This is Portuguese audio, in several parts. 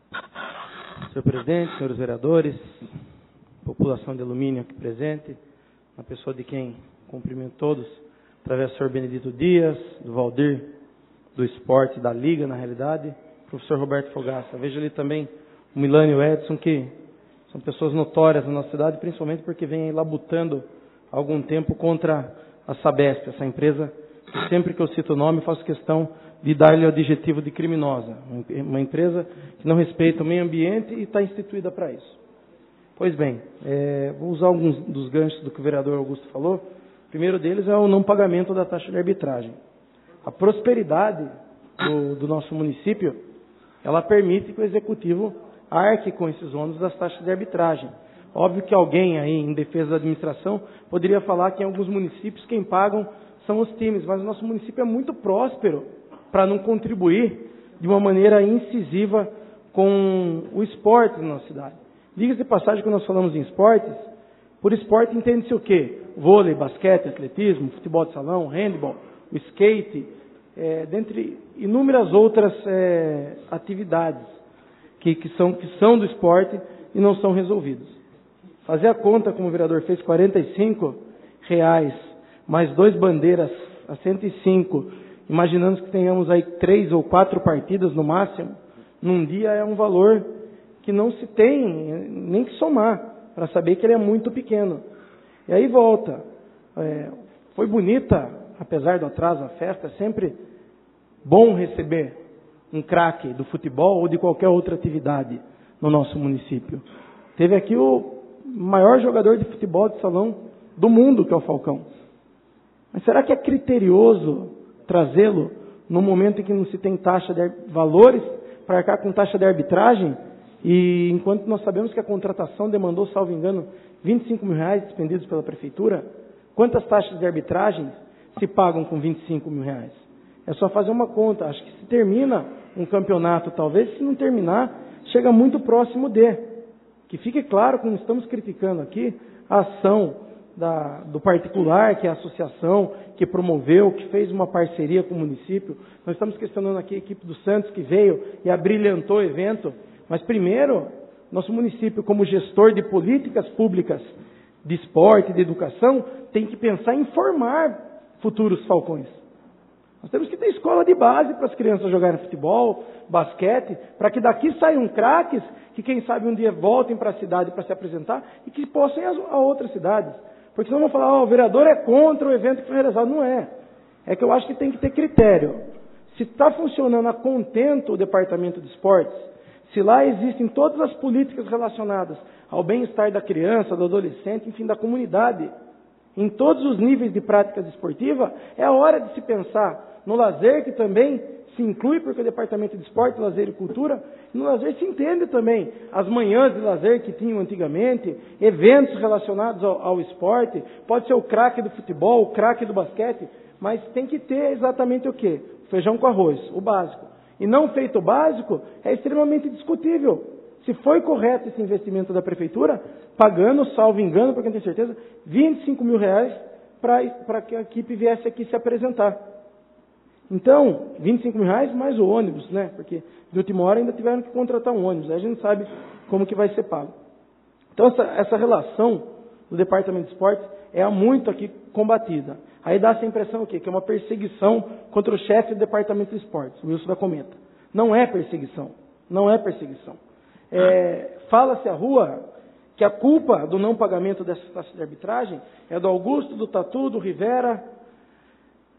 Senhor presidente, senhores vereadores, população de Alumínio aqui presente, na pessoa de quem cumprimento todos, através do senhor Benedito Dias, do Valdir, do esporte, da Liga, na realidade, professor Roberto Fogaça. Vejo ali também o Milano e o Edson, que são pessoas notórias na nossa cidade, principalmente porque vêm labutando há algum tempo contra a Sabesp, essa empresa que sempre que eu cito o nome faço questão de dar-lhe o adjetivo de criminosa. Uma empresa que não respeita o meio ambiente e está instituída para isso. Pois bem, vou usar alguns dos ganchos do que o vereador Augusto falou. O primeiro deles é o não pagamento da taxa de arbitragem. A prosperidade do nosso município, ela permite que o executivo arque com esses ônus das taxas de arbitragem. Óbvio que alguém aí, em defesa da administração, poderia falar que em alguns municípios quem pagam são os times, mas o nosso município é muito próspero para não contribuir de uma maneira incisiva com o esporte na nossa cidade. Diga-se de passagem, quando nós falamos em esportes, por esporte entende-se o quê? Vôlei, basquete, atletismo, futebol de salão, handball, o skate, dentre inúmeras outras atividades que são do esporte e não são resolvidos. Fazer a conta, como o vereador fez, R$45 mais 2 bandeiras a 105, imaginando que tenhamos aí 3 ou 4 partidas no máximo, num dia é um valor que não se tem nem que somar, para saber que ele é muito pequeno. E aí volta. Foi bonita, apesar do atraso, a festa, é sempre bom receber um craque do futebol ou de qualquer outra atividade no nosso município. Teve aqui o maior jogador de futebol de salão do mundo, que é o Falcão. Mas será que é criterioso trazê-lo no momento em que não se tem taxa de valores para arcar com taxa de arbitragem? E enquanto nós sabemos que a contratação demandou, salvo engano, R$25 mil despendidos pela prefeitura, quantas taxas de arbitragem se pagam com R$25 mil? É só fazer uma conta. Acho que se termina um campeonato, talvez, se não terminar, chega muito próximo de. Que fique claro que não estamos criticando aqui a ação do particular, que é a associação, que promoveu, que fez uma parceria com o município. Nós estamos questionando aqui a equipe do Santos, que veio e abrilhantou o evento. Mas primeiro, nosso município, como gestor de políticas públicas de esporte, de educação, tem que pensar em formar futuros falcões. Nós temos que ter escola de base para as crianças jogarem futebol, basquete, para que daqui saiam craques, que quem sabe um dia voltem para a cidade para se apresentar e que possam ir a outras cidades. Porque senão vão falar, o vereador é contra o evento que foi realizado. Não é. É que eu acho que tem que ter critério. Se está funcionando a contento o departamento de esportes, se lá existem todas as políticas relacionadas ao bem-estar da criança, do adolescente, enfim, da comunidade, em todos os níveis de prática esportiva, é a hora de se pensar no lazer, que também se inclui, porque o departamento de esporte, lazer e cultura, no lazer se entende também as manhãs de lazer que tinham antigamente, eventos relacionados ao esporte, pode ser o craque do futebol, o craque do basquete, mas tem que ter exatamente o quê? Feijão com arroz, o básico. E não feito o básico, é extremamente discutível. Se foi correto esse investimento da prefeitura, pagando, salvo engano, porque eu tenho certeza, R$25 mil para que a equipe viesse aqui se apresentar. Então, R$25 mil mais o ônibus, né? Porque de última hora ainda tiveram que contratar um ônibus, aí a gente sabe como que vai ser pago. Então, essa relação do Departamento de Esportes é muito aqui combatida. Aí dá essa impressão o quê? Que é uma perseguição contra o chefe do Departamento de Esportes, o Wilson da Cometa. Não é perseguição. Não é perseguição. Fala-se à rua que a culpa do não pagamento dessa taxa de arbitragem é do Augusto, do Tatu, do Rivera,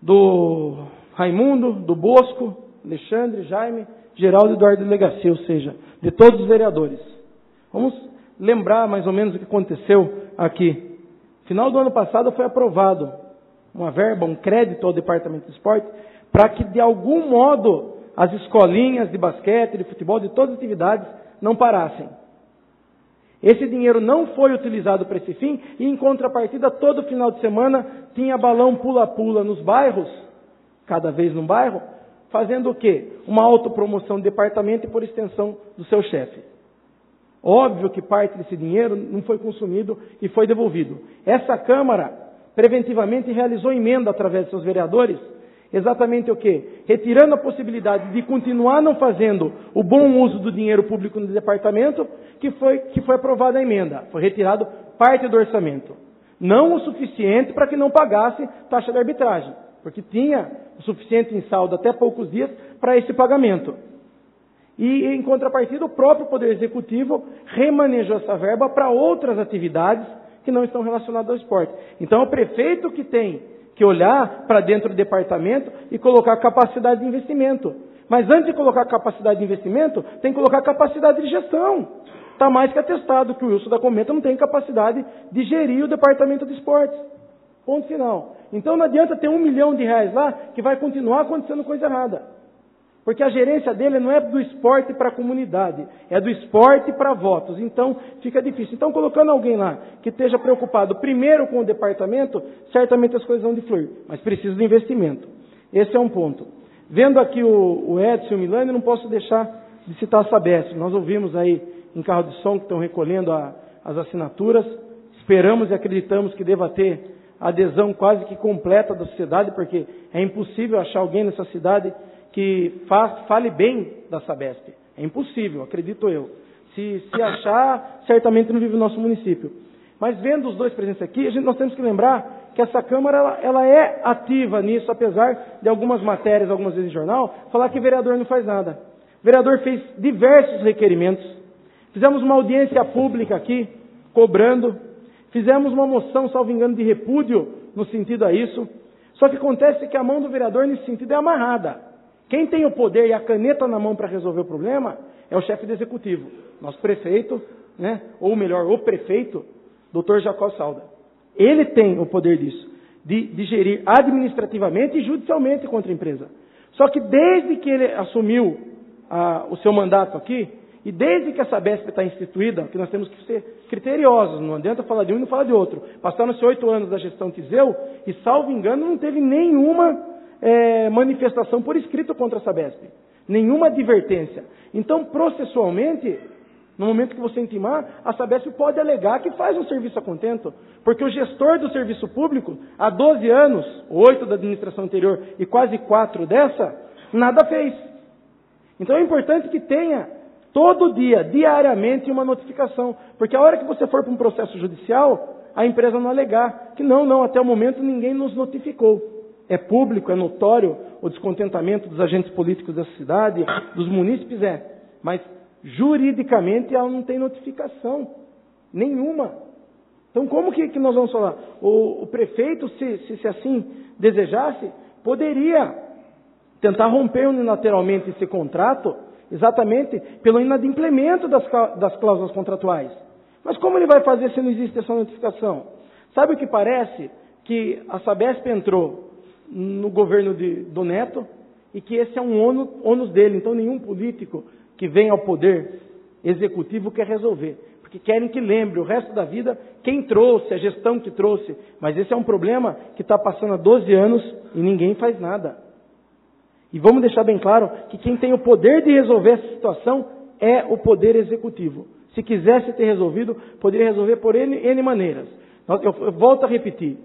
do Raimundo, do Bosco, Alexandre, Jaime, Geraldo e Eduardo Delegacia, ou seja, de todos os vereadores. Vamos lembrar mais ou menos o que aconteceu aqui. Final do ano passado foi aprovado uma verba, um crédito ao Departamento de Esporte, para que de algum modo as escolinhas de basquete, de futebol, de todas as atividades não parassem. Esse dinheiro não foi utilizado para esse fim e, em contrapartida, todo final de semana tinha balão pula-pula nos bairros, cada vez num bairro, fazendo o quê? Uma autopromoção do departamento e, por extensão, do seu chefe. Óbvio que parte desse dinheiro não foi consumido e foi devolvido. Essa Câmara preventivamente realizou emenda através de seus vereadores Exatamente o quê? Retirando a possibilidade de continuar não fazendo o bom uso do dinheiro público no departamento, que foi aprovada a emenda. Foi retirado parte do orçamento. Não o suficiente para que não pagasse taxa de arbitragem, porque tinha o suficiente em saldo até poucos dias para esse pagamento. E, em contrapartida, o próprio Poder Executivo remanejou essa verba para outras atividades que não estão relacionadas ao esporte. Então, é o prefeito que tem que olhar para dentro do departamento e colocar capacidade de investimento. Mas antes de colocar capacidade de investimento, tem que colocar capacidade de gestão. Está mais que atestado que o Wilson da Cometa não tem capacidade de gerir o departamento de esportes. Ponto final. Então não adianta ter R$1 milhão lá que vai continuar acontecendo coisa errada. Porque a gerência dele não é do esporte para a comunidade, é do esporte para votos. Então fica difícil. Então colocando alguém lá que esteja preocupado primeiro com o departamento, certamente as coisas vão de fluir. Mas precisa de investimento. Esse é um ponto. Vendo aqui o Edson e o Milani, não posso deixar de citar a Sabesp. Nós ouvimos aí em carro de som que estão recolhendo as assinaturas. Esperamos e acreditamos que deva ter adesão quase que completa da sociedade, porque é impossível achar alguém nessa cidade que fale bem da Sabesp. É impossível, acredito eu. Se achar, certamente não vive no nosso município. Mas vendo os dois presentes aqui, nós temos que lembrar que essa Câmara ela é ativa nisso, apesar de algumas matérias, algumas vezes em jornal, falar que vereador não faz nada. O vereador fez diversos requerimentos. Fizemos uma audiência pública aqui, cobrando. Fizemos uma moção, salvo engano, de repúdio no sentido a isso. Só que acontece que a mão do vereador nesse sentido é amarrada. Quem tem o poder e a caneta na mão para resolver o problema é o chefe do executivo, nosso prefeito, né? Ou melhor, o prefeito, Dr. Jacó Salda. Ele tem o poder disso, de gerir administrativamente e judicialmente contra a empresa. Só que desde que ele assumiu o seu mandato aqui, e desde que a Sabesp está instituída, que nós temos que ser criteriosos, não adianta falar de um e não falar de outro. Passaram-se 8 anos da gestão Tiseu e, salvo engano, não teve nenhuma manifestação por escrito contra a Sabesp. Nenhuma advertência. Então, processualmente, no momento que você intimar, a Sabesp pode alegar que faz um serviço a contento, porque o gestor do serviço público, há 12 anos, 8 da administração anterior e quase 4 dessa, nada fez. Então é importante que tenha todo dia, diariamente, uma notificação, porque a hora que você for para um processo judicial, a empresa não alegar que não, até o momento ninguém nos notificou. É público, é notório o descontentamento dos agentes políticos da cidade, dos munícipes, mas juridicamente ela não tem notificação nenhuma. Então como que nós vamos falar? O prefeito, se assim desejasse, poderia tentar romper unilateralmente esse contrato, exatamente pelo inadimplemento das cláusulas contratuais. Mas como ele vai fazer se não existe essa notificação? Sabe o que parece? Que a Sabesp entrou no governo do Neto e que esse é um ônus dele. Então nenhum político que vem ao poder executivo quer resolver. Porque querem que lembre o resto da vida quem trouxe, a gestão que trouxe. Mas esse é um problema que está passando há 12 anos e ninguém faz nada. E vamos deixar bem claro que quem tem o poder de resolver essa situação é o Poder Executivo. Se quisesse ter resolvido, poderia resolver por N maneiras. Eu volto a repetir.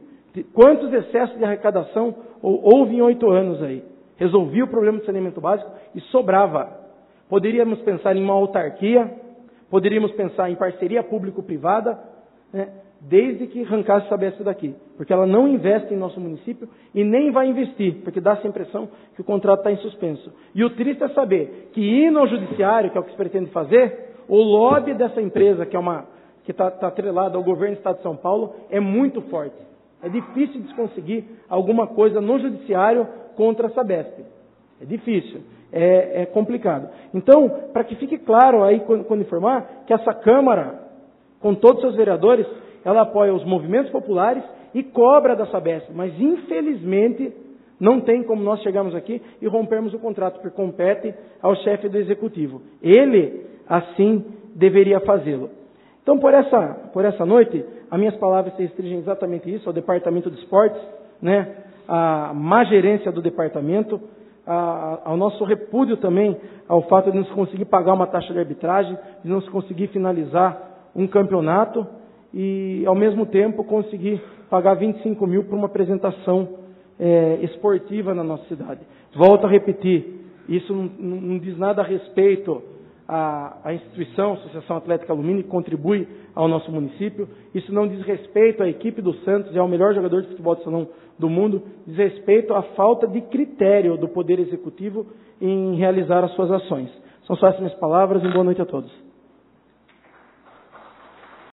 Quantos excessos de arrecadação houve em 8 anos aí? Resolvia o problema do saneamento básico e sobrava. Poderíamos pensar em uma autarquia, poderíamos pensar em parceria público-privada, né? Desde que arrancasse a Sabesp daqui. Porque ela não investe em nosso município e nem vai investir, porque dá essa impressão que o contrato está em suspenso. E o triste é saber que ir ao judiciário, que é o que se pretende fazer, o lobby dessa empresa, que está atrelada ao governo do Estado de São Paulo, é muito forte. É difícil de conseguir alguma coisa no judiciário contra a Sabesp. É difícil, é complicado. Então, para que fique claro aí, quando informar, que essa Câmara, com todos os seus vereadores, ela apoia os movimentos populares e cobra da Sabesp. Mas, infelizmente, não tem como nós chegarmos aqui e rompermos o contrato, porque compete ao chefe do Executivo. Ele, assim, deveria fazê-lo. Então, por essa noite, as minhas palavras se restringem exatamente isso, ao Departamento de Esportes, né, a má gerência do departamento, ao nosso repúdio também ao fato de não se conseguir pagar uma taxa de arbitragem, de não se conseguir finalizar um campeonato e, ao mesmo tempo, conseguir pagar 25 mil por uma apresentação esportiva na nossa cidade. Volto a repetir, isso não diz nada a respeito à instituição, Associação Atlética Alumínio, que contribui ao nosso município. Isso não diz respeito à equipe do Santos e ao melhor jogador de futebol de salão do mundo. Diz respeito à falta de critério do Poder Executivo em realizar as suas ações. São só essas minhas palavras e boa noite a todos.